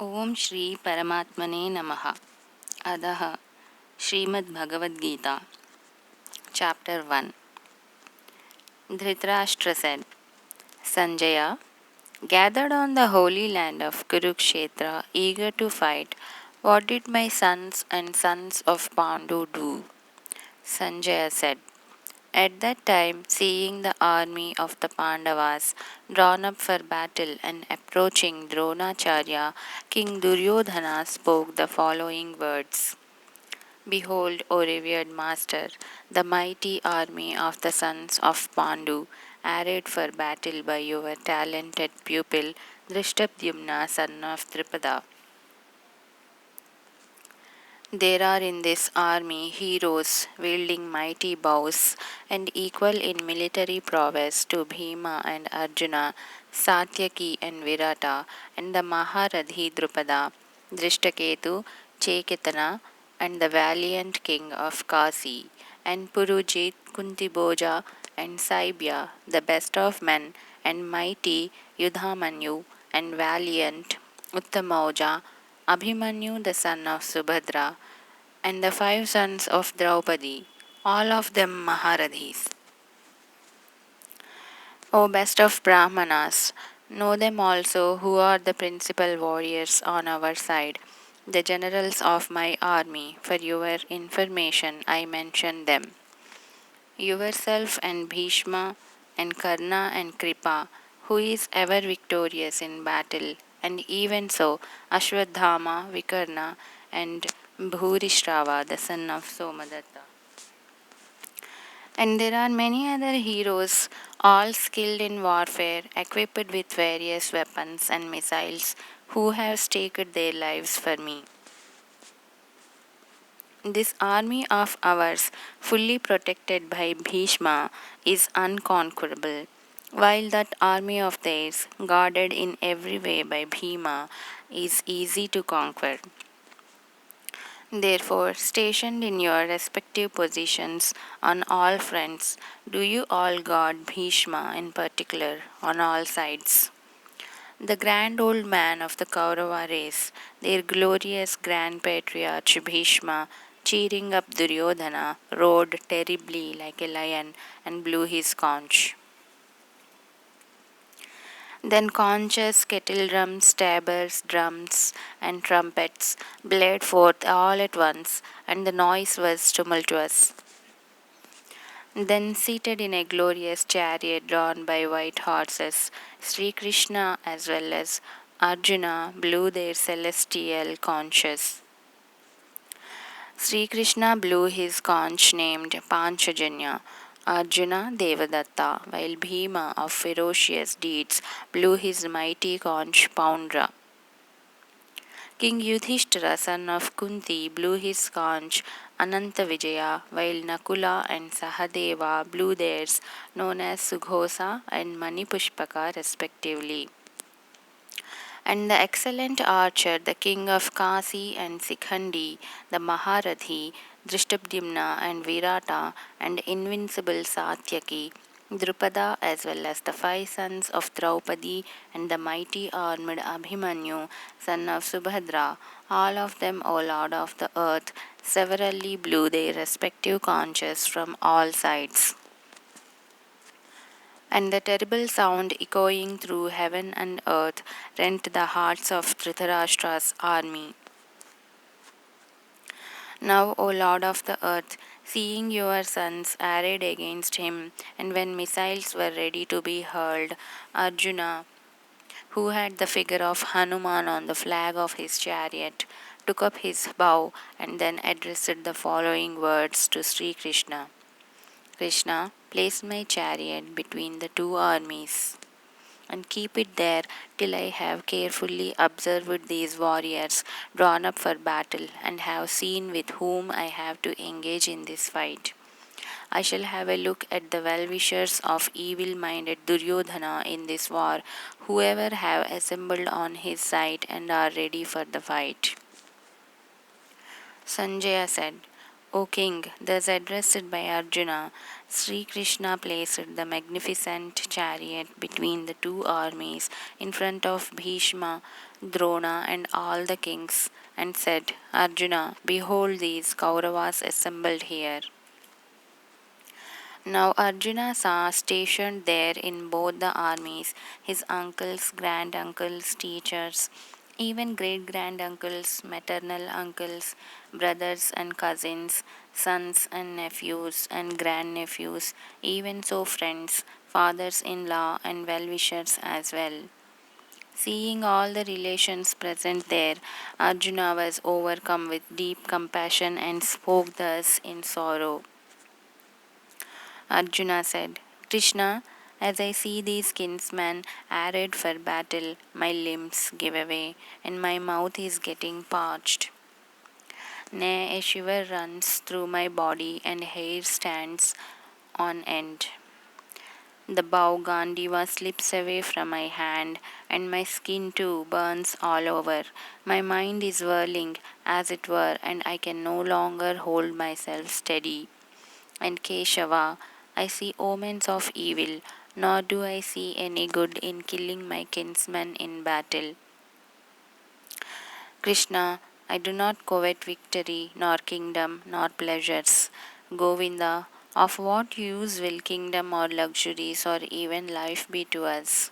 Om Shri Paramatmane Namaha. Adaha SrimadBhagavadGita, Chapter 1. Dhritarashtra said, Sanjaya, gathered on the holy land of Kurukshetra, eager to fight, what did my sons and sons of Pandu do? Sanjaya said, At that time, seeing the army of the Pandavas drawn up for battle and approaching Dronacharya, King Duryodhana spoke the following words. Behold, O revered master, the mighty army of the sons of Pandu, arrayed for battle by your talented pupil, Drishtadyumna, son of Tripada. There are in this army heroes wielding mighty bows and equal in military prowess to Bhima and Arjuna, Satyaki and Virata, and the Maharadhi Drupada, Drishtaketu, Chekitana, and the valiant king of Kasi, and Purujit, Kuntiboja, and Saibya, the best of men, and mighty Yudhamanyu, and valiant Uttamauja, Abhimanyu the son of Subhadra, and the 5 sons of Draupadi, all of them Maharadhis. O best of Brahmanas, know them also who are the principal warriors on our side, the generals of my army. For your information, I mention them. Yourself and Bhishma and Karna and Kripa, who is ever victorious in battle, and even so Ashwadhama, Vikarna, and Bhurishrava, the son of Somadatta. And there are many other heroes, all skilled in warfare, equipped with various weapons and missiles, who have staked their lives for me. This army of ours, fully protected by Bhishma, is unconquerable, while that army of theirs, guarded in every way by Bhima, is easy to conquer. Therefore, stationed in your respective positions on all fronts, do you all guard Bhishma in particular on all sides. The grand old man of the Kaurava race, their glorious grand patriarch Bhishma, cheering up Duryodhana, roared terribly like a lion and blew his conch. Then conches, kettle drums, tabors, drums, and trumpets blared forth all at once, and the noise was tumultuous. Then, seated in a glorious chariot drawn by white horses, Sri Krishna as well as Arjuna blew their celestial conches. Sri Krishna blew his conch named Panchajanya, Arjuna Devadatta, while Bhima of ferocious deeds blew his mighty conch Poundra. King Yudhishthira, son of Kunti, blew his conch Ananta Vijaya, while Nakula and Sahadeva blew theirs, known as Sughosa and Manipushpaka respectively. And the excellent archer, the king of Kasi and Sikhandi, the Maharathi, Drishtadyumna and Virata, and invincible Satyaki, Drupada, as well as the 5 sons of Draupadi and the mighty armed Abhimanyu, son of Subhadra, all of them, O Lord of the earth, severally blew their respective conches from all sides. And the terrible sound echoing through heaven and earth rent the hearts of Dhritarashtra's army. Now, O Lord of the earth, seeing your sons arrayed against him, and when missiles were ready to be hurled, Arjuna, who had the figure of Hanuman on the flag of his chariot, took up his bow and then addressed the following words to Sri Krishna. Krishna, place my chariot between the 2 armies and keep it there till I have carefully observed these warriors drawn up for battle and have seen with whom I have to engage in this fight. I shall have a look at the well-wishers of evil-minded Duryodhana in this war, whoever have assembled on his side and are ready for the fight. Sanjaya said, O king, thus addressed by Arjuna, Sri Krishna placed the magnificent chariot between the two armies in front of Bhishma, Drona, and all the kings, and said, Arjuna, behold these Kauravas assembled here. Now Arjuna saw stationed there in both the armies his uncles, granduncles, teachers, even great granduncles, maternal uncles, brothers and cousins, sons and nephews and grandnephews, even so friends, fathers in law, and well wishers as well. Seeing all the relations present there, Arjuna was overcome with deep compassion and spoke thus in sorrow. Arjuna said, Krishna, as I see these kinsmen arrayed for battle, my limbs give away, and my mouth is getting parched. Nay, a shiver runs through my body, and hair stands on end. The bow Gandiva slips away from my hand, and my skin too burns all over. My mind is whirling, as it were, and I can no longer hold myself steady. And Keshava, I see omens of evil, nor do I see any good in killing my kinsmen in battle. Krishna, I do not covet victory, nor kingdom, nor pleasures. Govinda, of what use will kingdom or luxuries or even life be to us?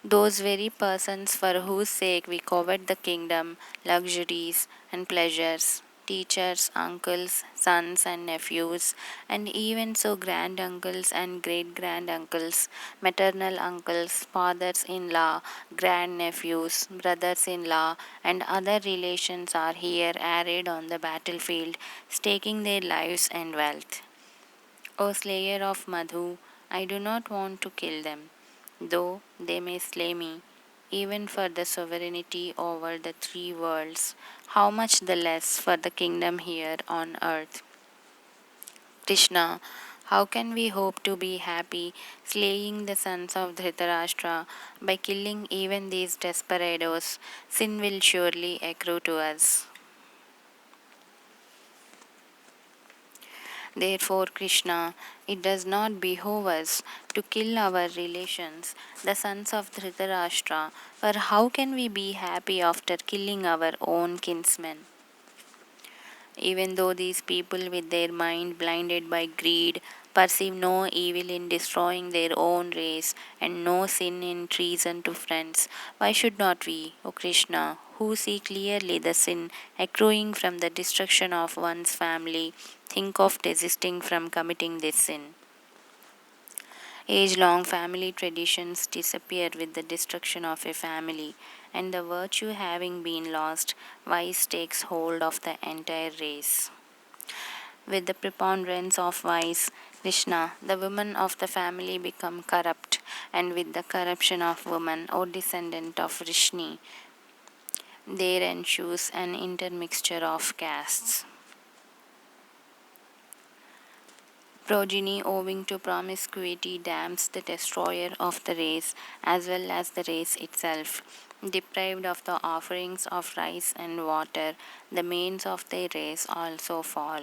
Those very persons for whose sake we covet the kingdom, luxuries, and pleasures, teachers, uncles, sons, and nephews, and even so granduncles and great granduncles, maternal uncles, fathers in law, grandnephews, brothers in law, and other relations are here arrayed on the battlefield, staking their lives and wealth. O slayer of Madhu, I do not want to kill them, though they may slay me, even for the sovereignty over the three worlds, how much the less for the kingdom here on earth. Krishna, how can we hope to be happy slaying the sons of Dhritarashtra by killing even these desperados? Sin will surely accrue to us. Therefore, Krishna, it does not behove us to kill our relations, the sons of Dhritarashtra, for how can we be happy after killing our own kinsmen? Even though these people, with their mind blinded by greed, perceive no evil in destroying their own race and no sin in treason to friends, why should not we, O Krishna, who see clearly the sin accruing from the destruction of one's family, think of desisting from committing this sin? Age long family traditions disappear with the destruction of a family, and the virtue having been lost, vice takes hold of the entire race. With the preponderance of vice, Krishna, the women of the family become corrupt, and with the corruption of woman, O descendant of Vrishni, there ensues an intermixture of castes. Progeny owing to promiscuity damns the destroyer of the race as well as the race itself. Deprived of the offerings of rice and water, the manes of their race also fall.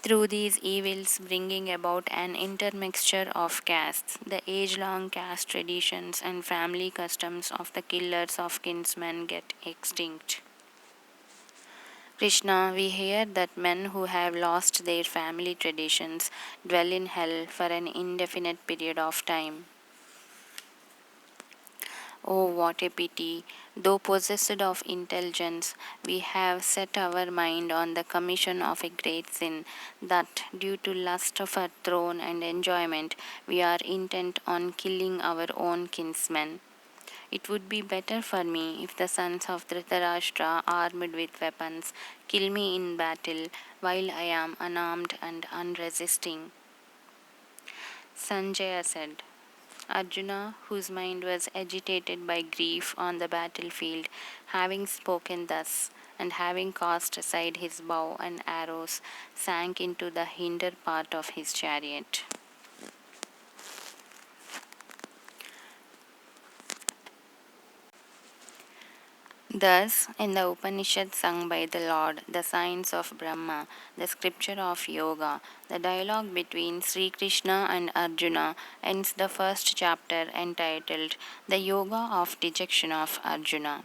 Through these evils, bringing about an intermixture of castes, the age long caste traditions and family customs of the killers of kinsmen get extinct. Krishna, we hear that men who have lost their family traditions dwell in hell for an indefinite period of time. Oh, what a pity! Though possessed of intelligence, we have set our mind on the commission of a great sin, that, due to lust for throne and enjoyment, we are intent on killing our own kinsmen. It would be better for me if the sons of Dhritarashtra, armed with weapons, kill me in battle while I am unarmed and unresisting. Sanjaya said. Arjuna, whose mind was agitated by grief on the battlefield, having spoken thus, and having cast aside his bow and arrows, sank into the hinder part of his chariot. Thus, in the Upanishad sung by the Lord, the science of Brahma, the scripture of Yoga, the dialogue between Sri Krishna and Arjuna ends the first chapter entitled The Yoga of Dejection of Arjuna.